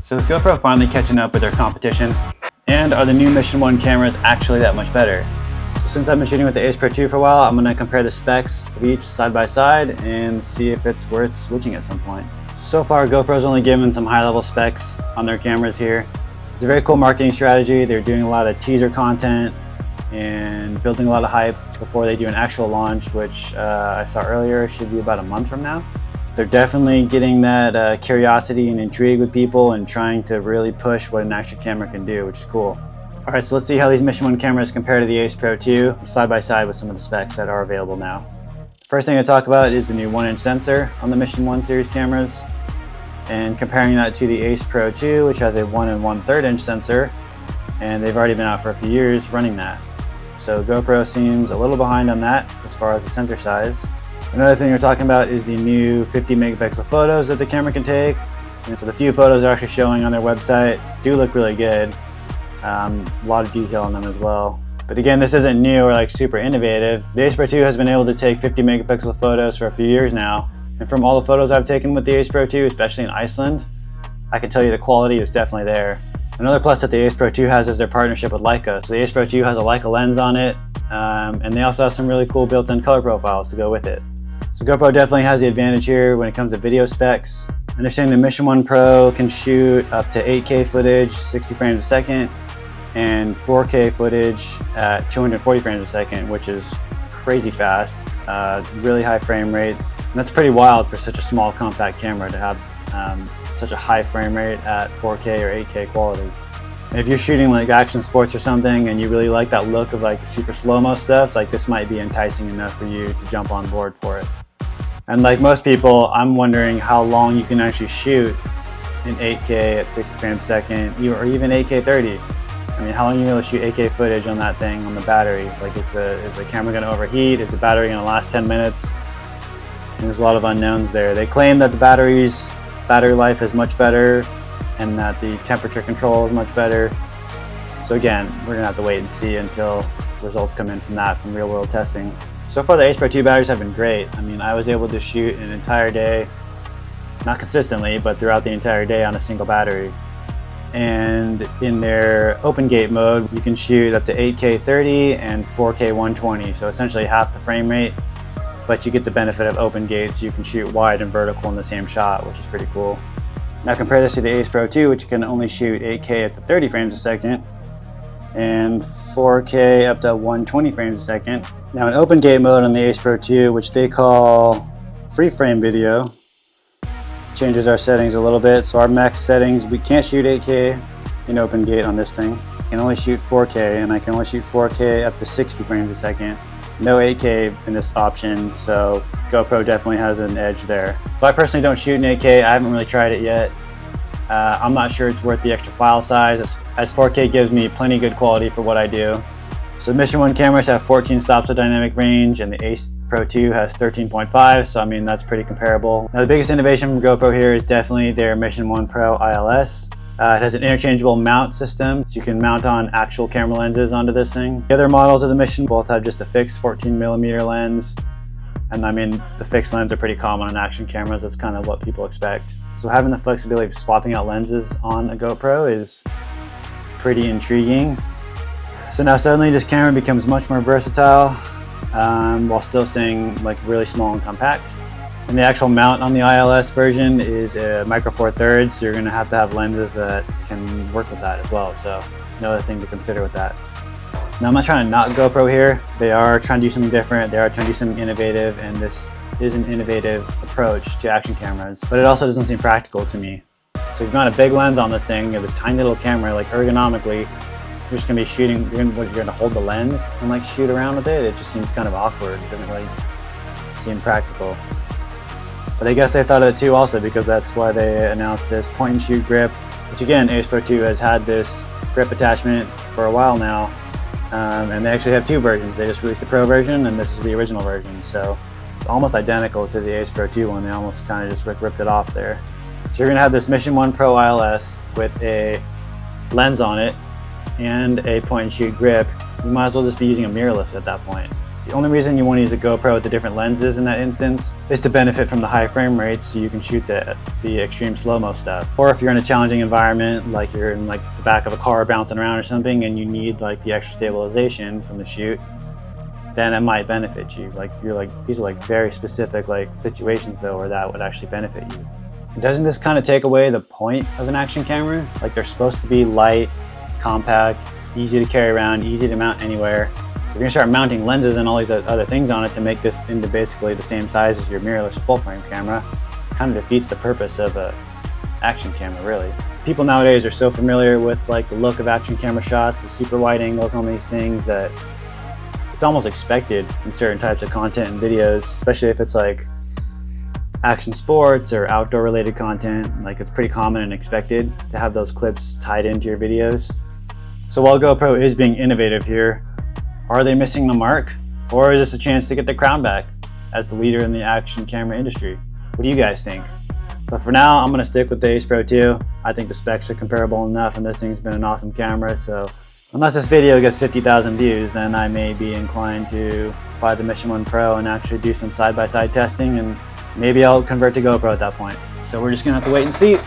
So is GoPro finally catching up with their competition? And are the new Mission 1 cameras actually that much better? So since I've been shooting with the Ace Pro 2 for a while, I'm going to compare the specs of each side by side and see if it's worth switching at some point. So far, GoPro's only given some high-level specs on their cameras here. It's a very cool marketing strategy. They're doing a lot of teaser content and building a lot of hype before they do an actual launch, which I saw earlier should be about a month from now. They're definitely getting that curiosity and intrigue with people and trying to really push what an action camera can do, which is cool. All right, so let's see how these Mission 1 cameras compare to the Ace Pro 2 side by side with some of the specs that are available now. First thing to talk about is the new 1-inch sensor on the Mission 1 series cameras, and comparing that to the Ace Pro 2, which has a 1 1/3 inch sensor, and they've already been out for a few years running that. So GoPro seems a little behind on that as far as the sensor size. Another thing we're talking about is the new 50 megapixel photos that the camera can take. And so the few photos they're actually showing on their website do look really good. A lot of detail on them as well. But again, this isn't new or like super innovative. The Ace Pro 2 has been able to take 50 megapixel photos for a few years now. And from all the photos I've taken with the Ace Pro 2, especially in Iceland, I can tell you the quality is definitely there. Another plus that the Ace Pro 2 has is their partnership with Leica. So the Ace Pro 2 has a Leica lens on it, and they also have some really cool built-in color profiles to go with it. So GoPro definitely has the advantage here when it comes to video specs. And they're saying the Mission 1 Pro can shoot up to 8K footage, 60 frames a second, and 4K footage at 240 frames a second, which is crazy fast, really high frame rates. And that's pretty wild for such a small compact camera to have such a high frame rate at 4K or 8K quality. If you're shooting like action sports or something and you really like that look of like super slow-mo stuff, like this might be enticing enough for you to jump on board for it. And like most people, I'm wondering how long you can actually shoot in 8K at 60 frames a second, or even 8K 30. I mean, how long are you able to shoot 8K footage on that thing on the battery? Like, is the camera going to overheat? Is the battery going to last 10 minutes? And there's a lot of unknowns there. They claim that the battery life is much better and that the temperature control is much better. So again, we're going to have to wait and see until results come in from that, from real world testing. So far, the Ace Pro 2 batteries have been great. I mean, I was able to shoot an entire day, not consistently, but throughout the entire day on a single battery. And in their open gate mode, you can shoot up to 8K 30 and 4K 120. So essentially half the frame rate, but you get the benefit of open gate, so you can shoot wide and vertical in the same shot, which is pretty cool. Now compare this to the Ace Pro 2, which can only shoot 8K up to 30 frames a second and 4K up to 120 frames a second. Now in open gate mode on the Ace Pro 2, which they call free frame video, changes our settings a little bit. So our max settings, we can't shoot 8K in open gate on this thing. I can only shoot 4K, and I can only shoot 4K up to 60 frames a second. No 8K in this option, so GoPro definitely has an edge there. But I personally don't shoot in 8K. I haven't really tried it yet. I'm not sure it's worth the extra file size, as 4K gives me plenty good quality for what I do. So the Mission 1 cameras have 14 stops of dynamic range, and the Ace Pro 2 has 13.5, so I mean that's pretty comparable. Now the biggest innovation from GoPro here is definitely their Mission 1 Pro ILS. It has an interchangeable mount system, so you can mount on actual camera lenses onto this thing. The other models of the Mission both have just a fixed 14mm lens, and I mean the fixed lens are pretty common on action cameras. That's kind of what people expect. So having the flexibility of swapping out lenses on a GoPro is pretty intriguing. So now suddenly this camera becomes much more versatile while still staying like really small and compact. And the actual mount on the ILS version is a micro four thirds, so you're going to have lenses that can work with that as well. So another thing to consider with that. Now I'm not trying to knock GoPro here. They are trying to do something different. They are trying to do something innovative, and this is an innovative approach to action cameras, but it also doesn't seem practical to me. So you've got a big lens on this thing, you have this tiny little camera, like ergonomically, you're just gonna be shooting, you're gonna hold the lens and like shoot around with it. It just seems kind of awkward. It doesn't really seem practical. But I guess they thought of it too also, because that's why they announced this point and shoot grip, which again, Ace Pro 2 has had this grip attachment for a while now. And they actually have two versions. They just released the Pro version, and this is the original version. So it's almost identical to the Ace Pro 2 one. They almost kind of just ripped it off there. So you're gonna have this Mission 1 Pro ILS with a lens on it and a point and shoot grip. You might as well just be using a mirrorless at that point. The only reason you want to use a GoPro with the different lenses in that instance is to benefit from the high frame rates so you can shoot the extreme slow-mo stuff. Or if you're in a challenging environment, like you're in like the back of a car bouncing around or something and you need like the extra stabilization from the shoot, then it might benefit you. These are like very specific like situations though where that would actually benefit you. And doesn't this kind of take away the point of an action camera? Like they're supposed to be light, compact, easy to carry around, easy to mount anywhere. So you're gonna start mounting lenses and all these other things on it to make this into basically the same size as your mirrorless full frame camera. Kind of defeats the purpose of a action camera, really. People nowadays are so familiar with like the look of action camera shots, the super wide angles on these things, that it's almost expected in certain types of content and videos, especially if it's like action sports or outdoor related content. Like it's pretty common and expected to have those clips tied into your videos. So while GoPro is being innovative here, are they missing the mark? Or is this a chance to get the crown back as the leader in the action camera industry? What do you guys think? But for now, I'm gonna stick with the Ace Pro 2. I think the specs are comparable enough and this thing's been an awesome camera, so unless this video gets 50,000 views, then I may be inclined to buy the Mission 1 Pro and actually do some side-by-side testing, and maybe I'll convert to GoPro at that point. So we're just gonna have to wait and see.